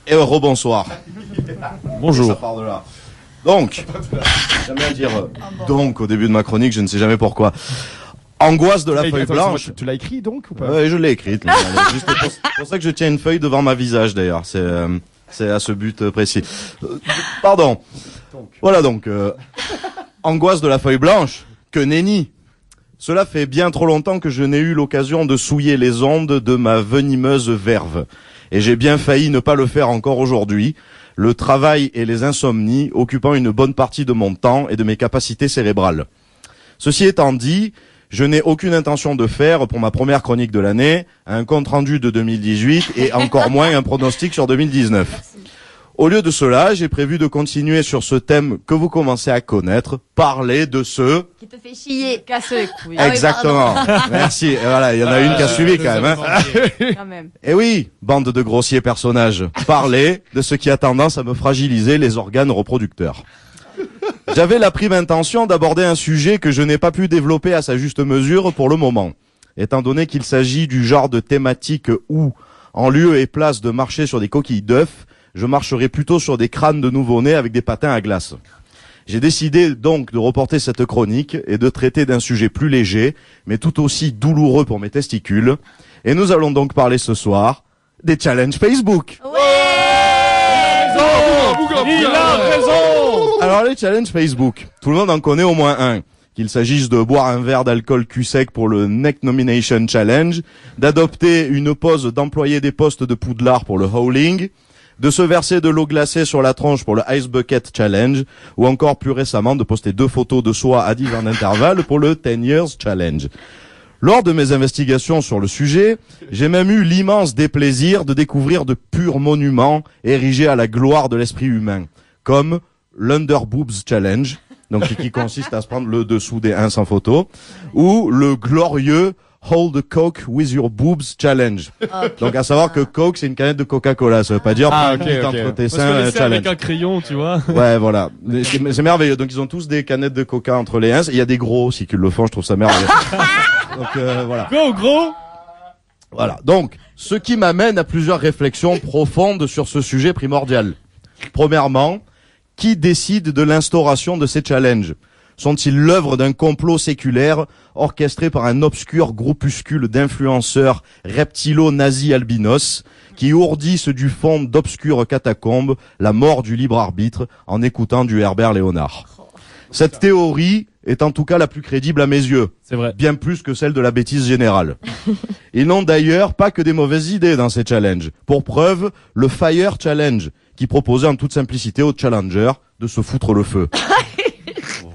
Et rebonsoir. Bonjour. Ça part de là. Donc, j'aime bien dire donc au début de ma chronique, je ne sais jamais pourquoi. Angoisse de la feuille blanche. Tu l'as écrit donc ou pas? Oui, je l'ai écrite. Juste pour ça que je tiens une feuille devant ma visage d'ailleurs. C'est à ce but précis. Pardon. Voilà donc. Angoisse de la feuille blanche. Que nenni. Cela fait bien trop longtemps que je n'ai eu l'occasion de souiller les ondes de ma venimeuse verve. Et j'ai bien failli ne pas le faire encore aujourd'hui. Le travail et les insomnies occupant une bonne partie de mon temps et de mes capacités cérébrales. Ceci étant dit, je n'ai aucune intention de faire, pour ma première chronique de l'année, un compte-rendu de 2018 et encore moins un pronostic sur 2019. Merci. Au lieu de cela, j'ai prévu de continuer sur ce thème que vous commencez à connaître, parler de ce... Qui te fait chier. Casse les couilles. Exactement. Merci. Et voilà, il y en a une qui a suivi quand même. Hein. Quand même. Et oui, bande de grossiers personnages. Parler de ce qui a tendance à me fragiliser les organes reproducteurs. J'avais la prime intention d'aborder un sujet que je n'ai pas pu développer à sa juste mesure pour le moment, étant donné qu'il s'agit du genre de thématique où, en lieu et place de marcher sur des coquilles d'œufs, je marcherai plutôt sur des crânes de nouveau-nés avec des patins à glace. J'ai décidé donc de reporter cette chronique et de traiter d'un sujet plus léger, mais tout aussi douloureux pour mes testicules. Et nous allons donc parler ce soir des challenges Facebook. Il a raison. Alors les challenges Facebook, tout le monde en connaît au moins un. Qu'il s'agisse de boire un verre d'alcool cul sec pour le Neck Nomination Challenge, d'adopter une pose d'employé des postes de Poudlard pour le Howling, de se verser de l'eau glacée sur la tronche pour le Ice Bucket Challenge, ou encore plus récemment de poster 2 photos de soi à 10 ans d'intervalle pour le 10 Years Challenge. Lors de mes investigations sur le sujet, j'ai même eu l'immense déplaisir de découvrir de purs monuments érigés à la gloire de l'esprit humain, comme l'Underboobs Challenge, donc qui consiste à se prendre le dessous des 1 sans photo, ou le glorieux Hold the Coke with your boobs challenge. Donc à savoir que Coke c'est une canette de Coca-Cola, ça veut pas dire entre tes seins challenge. Avec un crayon, tu vois. Ouais, voilà. C'est merveilleux. Donc ils ont tous des canettes de Coca entre les 1. Il y a des gros aussi qui le font, je trouve ça merveilleux. Donc voilà. Go, gros! Voilà. Donc, ce qui m'amène à plusieurs réflexions profondes sur ce sujet primordial. Premièrement, qui décide de l'instauration de ces challenges? Sont-ils l'œuvre d'un complot séculaire orchestré par un obscur groupuscule d'influenceurs reptilo-nazis albinos qui ourdissent du fond d'obscures catacombes la mort du libre arbitre en écoutant du Herbert Léonard? Cette théorie est en tout cas la plus crédible à mes yeux. C'est vrai. Bien plus que celle de la bêtise générale. Ils n'ont d'ailleurs pas que des mauvaises idées dans ces challenges. Pour preuve, le Fire Challenge, qui proposait en toute simplicité aux challengers de se foutre le feu.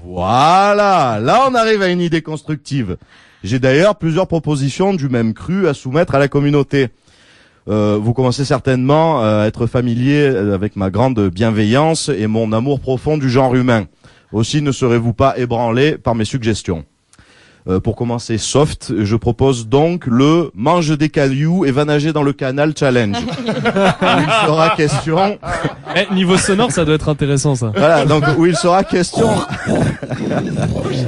Voilà, là on arrive à une idée constructive. J'ai d'ailleurs plusieurs propositions du même cru à soumettre à la communauté. Vous commencez certainement à être familier avec ma grande bienveillance et mon amour profond du genre humain. Aussi ne serez-vous pas ébranlé par mes suggestions. Pour commencer soft, je propose donc le mange des cailloux et va nager dans le canal challenge. Il sera question... Niveau sonore, ça doit être intéressant, ça. Voilà, donc où il sera question...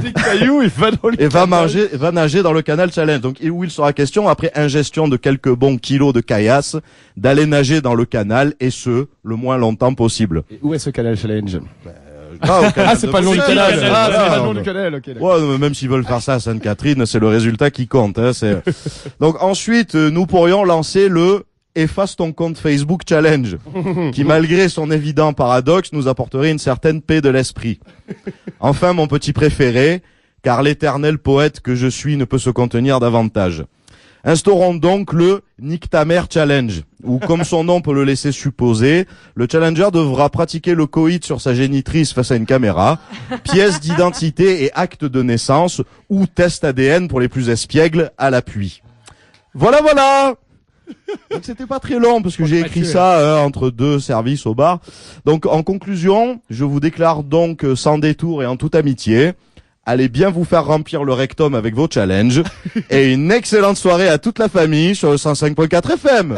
Des cailloux, il va dans le va nager dans le canal challenge. Donc où il sera question, après ingestion de quelques bons kilos de caillasse, d'aller nager dans le canal, et ce, le moins longtemps possible. Et où est ce canal challenge? C'est pas le nom du canal. c'est pas le nom du canal, ok. Ouais, mais même s'ils veulent faire ça à Sainte-Catherine, c'est le résultat qui compte. Hein, Donc ensuite, nous pourrions lancer le efface ton compte Facebook challenge, qui malgré son évident paradoxe, nous apporterait une certaine paix de l'esprit. Enfin, mon petit préféré, car l'éternel poète que je suis ne peut se contenir davantage. Instaurons donc le Nique ta mère challenge, où comme son nom peut le laisser supposer, le challenger devra pratiquer le coït sur sa génitrice face à une caméra, pièce d'identité et acte de naissance, ou test ADN pour les plus espiègles à l'appui. Voilà. Donc c'était pas très long parce que j'ai écrit ça entre 2 services au bar. Donc en conclusion, je vous déclare donc sans détour et en toute amitié, allez bien vous faire remplir le rectum avec vos challenges et une excellente soirée à toute la famille sur le 105.4 FM.